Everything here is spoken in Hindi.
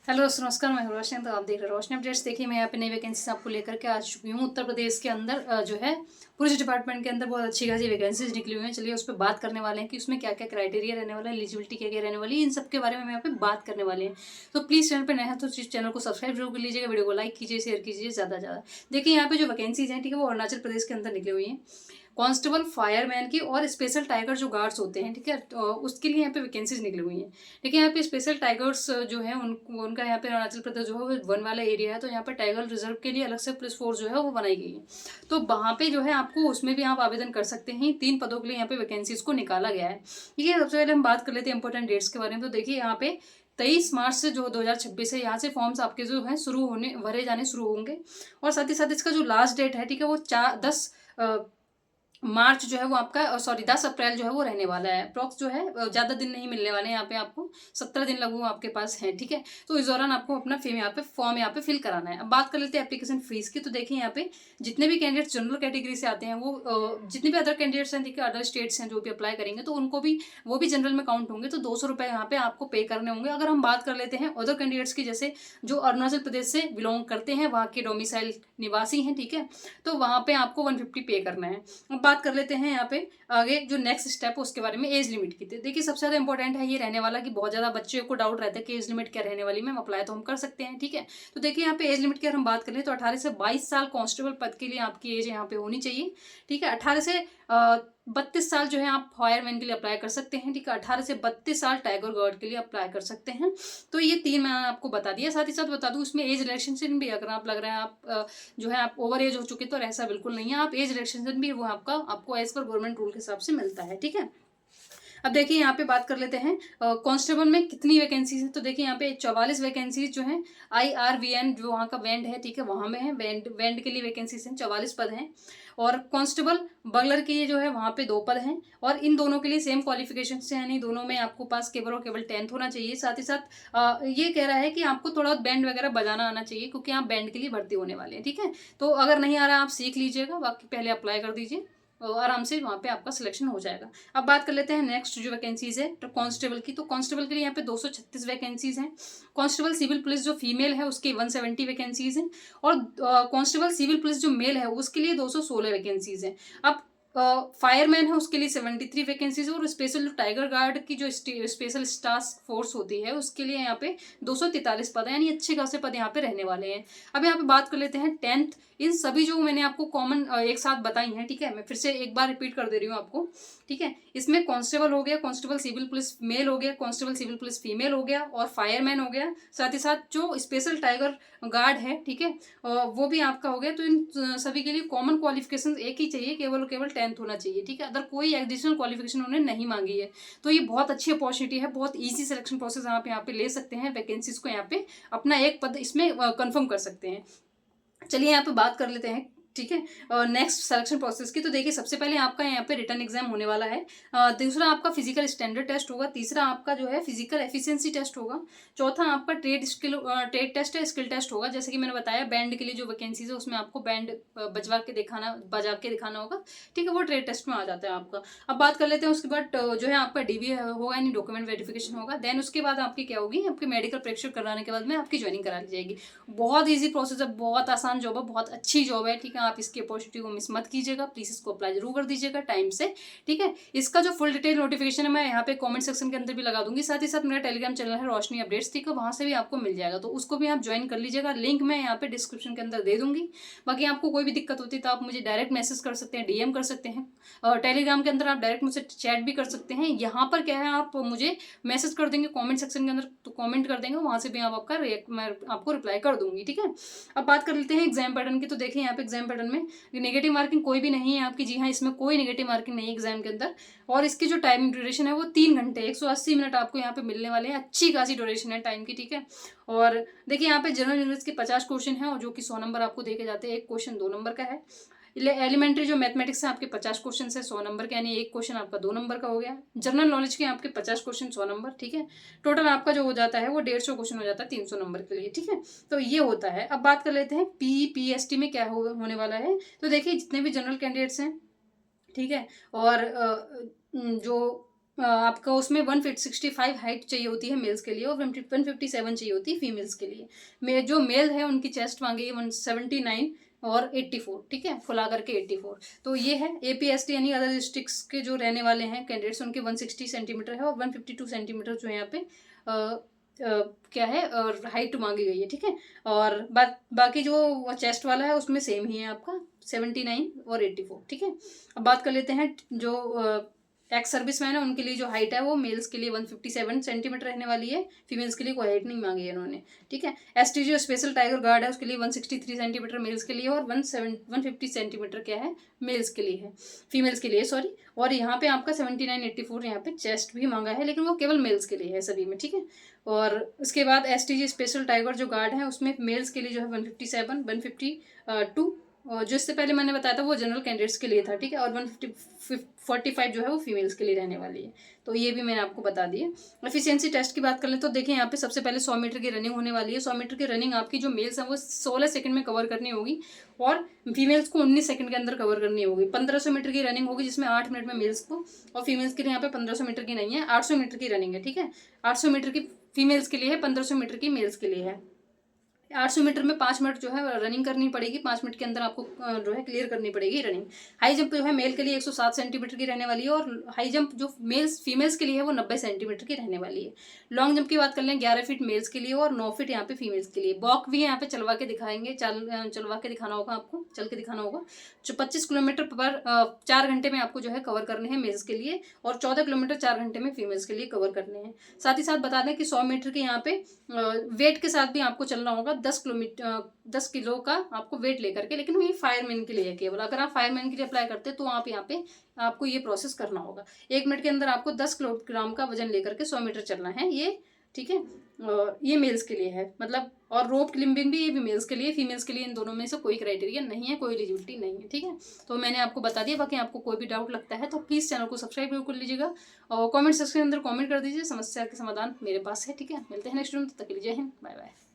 हेलो दोस्तों, नमस्कार। मैं हूं रोशनी। तो आप देख रहे हैं रोशनी अपडेट्स। देखिए, मैं यहाँ पे नई वैकेंसीज आपको लेकर के आ चुकी हूँ। उत्तर प्रदेश के अंदर जो है पुलिस डिपार्टमेंट के अंदर बहुत अच्छी खासी वैकेंसीज निकली हुई हैं। चलिए उस पर बात करने वाले हैं कि उसमें क्या क्या क्राइटेरिया रहने वाला है, एलिजिबिलिटी क्या क्या रहने वाली है, इन सब के बारे में यहाँ पे बात करने वाले हैं। तो प्लीज़ चैनल पर नया है तो चैनल को सब्सक्राइब जरूर कर लीजिएगा, वीडियो को लाइक कीजिए, शेयर कीजिए ज़्यादा से ज़्यादा। देखिए यहाँ पे जो वैकेंसीज हैं, ठीक है, वो अरुणाचल प्रदेश के अंदर निकली हुई हैं। कांस्टेबल, फायरमैन की और स्पेशल टाइगर जो गार्ड्स होते हैं, ठीक है, तो उसके लिए यहाँ पे वैकेंसीज निकली हुई हैं। देखिए यहाँ पे स्पेशल टाइगर्स जो है उनका यहाँ पे अरुणाचल प्रदेश जो है वो वन वाला एरिया है, तो यहाँ पे टाइगर रिजर्व के लिए अलग से पुलिस फोर्स जो है वो बनाई गई है। तो वहाँ पे जो है आपको उसमें भी आप आवेदन कर सकते हैं। 3 पदों के लिए यहाँ पे वैकेंसीज को निकाला गया है। ठीक है, सबसे पहले हम बात कर लेते हैं इंपॉर्टेंट डेट्स के बारे में। तो देखिए यहाँ पे 23 मार्च से जो 2026 है, यहाँ से फॉर्म्स आपके जो है शुरू होने भरे जाने शुरू होंगे। और साथ ही साथ इसका जो लास्ट डेट है, ठीक है, वो 10 मार्च जो है वो आपका, सॉरी, 10 अप्रैल जो है वो रहने वाला है। अप्रॉक्स जो है ज़्यादा दिन नहीं मिलने वाले हैं यहाँ पे आपको, 17 दिन लगभग आपके पास है। ठीक है, तो इस दौरान आपको अपना फॉर्म यहाँ पे फिल कराना है। अब बात कर लेते हैं एप्लीकेशन फीस की। तो देखिए यहाँ पे जितने भी कैंडिडेट्स जनरल कैटेगरी से आते हैं, वो जितने भी अदर कैंडिडेट्स हैं, देखिए अदर स्टेट्स हैं जो भी अप्लाई करेंगे, तो उनको भी वो भी जनरल में काउंट होंगे। तो 200 रुपये यहाँ पे आपको पे करने होंगे। अगर हम बात कर लेते हैं अदर कैंडिडेट्स की, जैसे जो अरुणाचल प्रदेश से बिलोंग करते हैं, वहाँ के डोमिसाइल निवासी हैं, ठीक है, तो वहाँ पे आपको 150 पे करना है। अब बात कर लेते हैं यहाँ पे आगे जो नेक्स्ट स्टेप है उसके बारे में, एज लिमिट की। देखिए सबसे ज़्यादा इंपॉर्टेंट है ये रहने वाला कि बहुत ज़्यादा बच्चों को डाउट रहता है कि एज लिमिट क्या रहने वाली, मैम अप्लाई तो हम कर सकते हैं। ठीक है, तो देखिए यहाँ पे एज लिमिट की अगर हम बात करें तो 18 से 22 साल कांस्टेबल पद के लिए आपकी एज यहाँ पे होनी चाहिए। ठीक है, 18 से 32 साल जो है आप फायरमैन के लिए अप्लाई कर सकते हैं। ठीक है, 18 से 32 साल टाइगर गार्ड के लिए अप्लाई कर सकते हैं। तो ये 3 मैंने आपको बता दिया। साथ ही साथ बता दूं, इसमें एज रिलैक्सेशन भी, अगर आप लग रहा है आप जो है आप ओवर एज हो चुके, तो ऐसा बिल्कुल नहीं है। आप एज रिलैक्सेशन भी वो आपको एज पर गवर्नमेंट रूल के हिसाब से मिलता है। ठीक है, अब देखिए यहाँ पे बात कर लेते हैं कांस्टेबल में कितनी वैकेंसीज हैं। तो देखिए यहाँ पे 44 वैकेंसीज जो हैं IRVN जो वहाँ का बैंड है, ठीक है, वहाँ में है। बैंड के लिए वैकेंसीज हैं, 44 पद हैं। और कांस्टेबल बगलर के लिए जो है वहाँ पे 2 पद हैं। और इन दोनों के लिए सेम क्वालिफिकेशन से है, नहीं, दोनों में आपको पास केवल और केवल 10th होना चाहिए। साथ ही साथ ये कह रहा है कि आपको थोड़ा बैंड वगैरह बजाना आना चाहिए, क्योंकि आप बैंड के लिए भर्ती होने वाले हैं। ठीक है, तो अगर नहीं आ रहा आप सीख लीजिएगा, बाकी पहले अप्लाई कर दीजिए, आराम से वहाँ पे आपका सिलेक्शन हो जाएगा। अब बात कर लेते हैं नेक्स्ट जो वैकेंसीज है तो कांस्टेबल की। तो कांस्टेबल के लिए यहाँ पे 236 वैकेंसीज हैं। कांस्टेबल सिविल पुलिस जो फीमेल है उसकी 170 वैकेंसीज हैं। और कांस्टेबल सिविल पुलिस जो मेल है उसके लिए 216 वैकेंसीज हैं। अब फायरमैन है उसके लिए 73 वैकेंसीज, और स्पेशल जो टाइगर गार्ड की जो स्पेशल टास्क फोर्स होती है उसके लिए यहाँ पे 243 पद है, यानी अच्छे खासे पद यहाँ पे रहने वाले हैं। अब यहाँ पे बात कर लेते हैं 10th। इन सभी जो मैंने आपको कॉमन एक साथ बताई हैं, ठीक है, मैं फिर से एक बार रिपीट कर दे रही हूँ आपको। ठीक है, इसमें कांस्टेबल हो गया, कांस्टेबल सिविल पुलिस मेल हो गया, कांस्टेबल सिविल पुलिस फीमेल हो गया, और फायरमैन हो गया। साथ ही साथ जो स्पेशल टाइगर गार्ड है, ठीक है, वो भी आपका हो गया। तो इन सभी के लिए कॉमन क्वालिफिकेशन एक ही चाहिए, केवल और केवल 10th होना चाहिए। ठीक है, अदर कोई एडिशनल क्वालिफिकेशन उन्होंने नहीं मांगी है। तो ये बहुत अच्छी अपॉर्चुनिटी है, बहुत ईजी सिलेक्शन प्रोसेस आप यहाँ पे ले सकते हैं। वैकेंसीज को यहाँ पे अपना एक पद इसमें कंफर्म कर सकते हैं। चलिए यहाँ पे बात कर लेते हैं, ठीक है, नेक्स्ट सिलेक्शन प्रोसेस की। तो देखिए सबसे पहले आपका यहाँ पे रिटन एग्जाम होने वाला है। दूसरा आपका फिजिकल स्टैंडर्ड टेस्ट होगा। तीसरा आपका जो है फिजिकल एफिशिएंसी टेस्ट होगा। चौथा आपका ट्रेड टेस्ट है, स्किल टेस्ट होगा। जैसे कि मैंने बताया बैंड के लिए जो वैकेंसीज है उसमें आपको बैंड बजा के दिखाना होगा। ठीक है, वो ट्रेड टेस्ट में आ जाता है आपका। अब बात कर लेते हैं उसके बाद जो है आपका DV होगा, यानी डॉक्यूमेंट वेरिफिकेशन होगा। देन उसके बाद आपकी क्या होगी, आपकी मेडिकल परीक्षा कराने के बाद में आपकी ज्वाइनिंग करा ली जाएगी। बहुत ईजी प्रोसेस है, बहुत आसान जॉब है, बहुत अच्छी जॉब है। ठीक है, आप इसकी अपॉर्चुनिटी को मिस मत कीजिएगा, प्लीज इसको अप्लाई जरूर कर दीजिएगा टाइम से। ठीक है, इसका जो फुल डिटेल नोटिफिकेशन है मैं यहाँ पे कमेंट सेक्शन के अंदर भी लगा दूंगी। साथ ही साथ मेरा टेलीग्राम चैनल है रोशनी अपडेट्स, ठीक है, वहां से भी आपको मिल जाएगा, तो उसको भी आप ज्वाइन कर लीजिएगा। लिंक मैं यहाँ पे डिस्क्रिप्शन के अंदर दे दूंगी। बाकी आपको कोई भी दिक्कत होती है तो आप मुझे डायरेक्ट मैसेज कर सकते हैं, DM कर सकते हैं, और टेलीग्राम के अंदर आप डायरेक्ट मुझसे चैट भी कर सकते हैं। यहाँ पर क्या है, आप मुझे मैसेज कर देंगे कॉमेंट सेक्शन के अंदर, तो कॉमेंट कर देंगे, वहां से भी आप मैं आपको रिप्लाई कर दूंगी। ठीक है, अब बात कर लेते हैं एग्जाम पैटर्न की। तो देखिए यहाँ पे एग्जाम पैटर्न में नेगेटिव मार्किंग कोई भी नहीं है आपकी। जी हाँ, इसमें कोई नेगेटिव मार्किंग नहीं है एग्जाम के अंदर। और इसकी जो टाइम ड्यूरेशन है वो 3 घंटे 180 मिनट आपको यहाँ पे मिलने वाले हैं। अच्छी खासी ड्यूरेशन है टाइम की। ठीक है, और देखिए यहाँ पे जनरल नॉलेज के 50 क्वेश्चन है, और जो कि 100 नंबर आपको देके जाते हैं। एक क्वेश्चन 2 नंबर का है। एलिमेंट्री जो मैथमेटिक्स है आपके 50 क्वेश्चन है 100 नंबर के, यानी एक क्वेश्चन आपका 2 नंबर का हो गया। जनरल नॉलेज के आपके 50 क्वेश्चन 100 नंबर। ठीक है, टोटल आपका जो हो जाता है वो 150 क्वेश्चन हो जाता है 300 नंबर के लिए। ठीक है, तो ये होता है। अब बात कर लेते हैं PPST में क्या होने वाला है। तो देखिए जितने भी जनरल कैंडिडेट्स हैं, ठीक है, और जो आपका उसमें 165 हाइट चाहिए होती है मेल्स के लिए और 157 चाहिए होती है फीमेल्स के लिए। जो मेल है उनकी चेस्ट मांगी है 179 और 84, ठीक है, फुला करके 84। तो ये है APST यानी अदर डिस्ट्रिक्ट्स के जो रहने वाले हैं कैंडिडेट्स, उनके 160 सेंटीमीटर है और 152 सेंटीमीटर जो है यहाँ पे क्या है और हाइट मांगी गई है, ठीक है। और बाकी जो चेस्ट वाला है उसमें सेम ही है आपका 79 और 84, ठीक है। अब बात कर लेते हैं जो एक्स सर्विसमैन है उनके लिए जो हाइट है वो मेल्स के लिए 157 सेंटीमीटर रहने वाली है, फीमेल्स के लिए कोई हाइट नहीं मांगी है इन्होंने, ठीक है। ST जो स्पेशल टाइगर गार्ड है उसके लिए 163 सेंटीमीटर मेल्स के लिए और 150 सेंटीमीटर क्या है मेल्स के लिए है, फीमेल्स के लिए सॉरी। और यहाँ पे आपका 79 84 यहाँ पे चेस्ट भी मांगा है, लेकिन वो केवल मेल्स के लिए है सभी में, ठीक है। और उसके बाद STG स्पेशल टाइगर जो गार्ड है उसमें मेल्स के लिए जो है 157 152 और जो इससे पहले मैंने बताया था वो जनरल कैंडिडेट्स के लिए था, ठीक है। और 145 जो है वो फीमेल्स के लिए रहने वाली है। तो ये भी मैंने आपको बता दी है। एफिशिएंसी टेस्ट की बात कर लें तो देखिए यहाँ पे सबसे पहले 100 मीटर की रनिंग होने वाली है। 100 मीटर की रनिंग आपकी जो मेल्स हैं वो 16 सेकंड में कवर करनी होगी और फीमेल्स को 19 सेकंड के अंदर कवर करनी होगी। 1500 मीटर की रनिंग होगी जिसमें 8 मिनट में मेल्स को, और फीमेल्स के लिए यहाँ पे 1500 मीटर की नहीं है, 800 मीटर की रनिंग है, ठीक है। 800 मीटर की फीमेल्स के लिए है, 1500 मीटर की मेल्स के लिए है। 800 मीटर में 5 मिनट जो है रनिंग करनी पड़ेगी, 5 मिनट के अंदर आपको जो है क्लियर करनी पड़ेगी रनिंग। हाई जंप जो है मेल के लिए 107 सेंटीमीटर की रहने वाली है और हाई जंप जो फीमेल्स के लिए है वो 90 सेंटीमीटर की रहने वाली है। लॉन्ग जंप की बात कर लें 11 फीट मेल्स के लिए और 9 फीट यहाँ पे फीमेल्स के लिए। वॉक भी यहाँ पे चलवा के दिखाएंगे, चलवा के दिखाना होगा आपको, चल के दिखाना होगा। जो 25 किलोमीटर पर 4 घंटे में आपको जो है कवर करने हैं मेल्स के लिए और 14 किलोमीटर 4 घंटे में फीमेल्स के लिए कवर करने हैं। साथ ही साथ बता दें कि 100 मीटर के यहाँ पे वेट के साथ भी आपको चलना होगा 10 किलो का आपको वेट लेकर के, लेकिन ये फायरमैन के लिए है केवल। अगर आप फायरमैन के लिए अप्लाई करते हैं तो आप यहाँ पे आपको ये प्रोसेस करना होगा। 1 मिनट के अंदर आपको 10 किलोग्राम का वजन लेकर के 100 मीटर चलना है ये, ठीक है। ये मेल्स के लिए है मतलब, और रोप क्लिम्बिंग भी ये भी मेल्स के लिए, फीमेल्स के लिए इन दोनों में से कोई क्राइटेरिया नहीं है, कोई एलिजिबिलिटी नहीं है, ठीक है। तो मैंने आपको बता दिया। बाकी आपको कोई भी डाउट लगता है तो प्लीज़ चैनल को सब्सक्राइब जरूर कर लीजिएगा और कमेंट सेक्शन के अंदर कमेंट कर दीजिए, समस्या के समाधान मेरे पास है, ठीक है। मिलते हैं नेक्स्ट वीडियो में, तब तक के लिए जय हिंद, बाय बाय।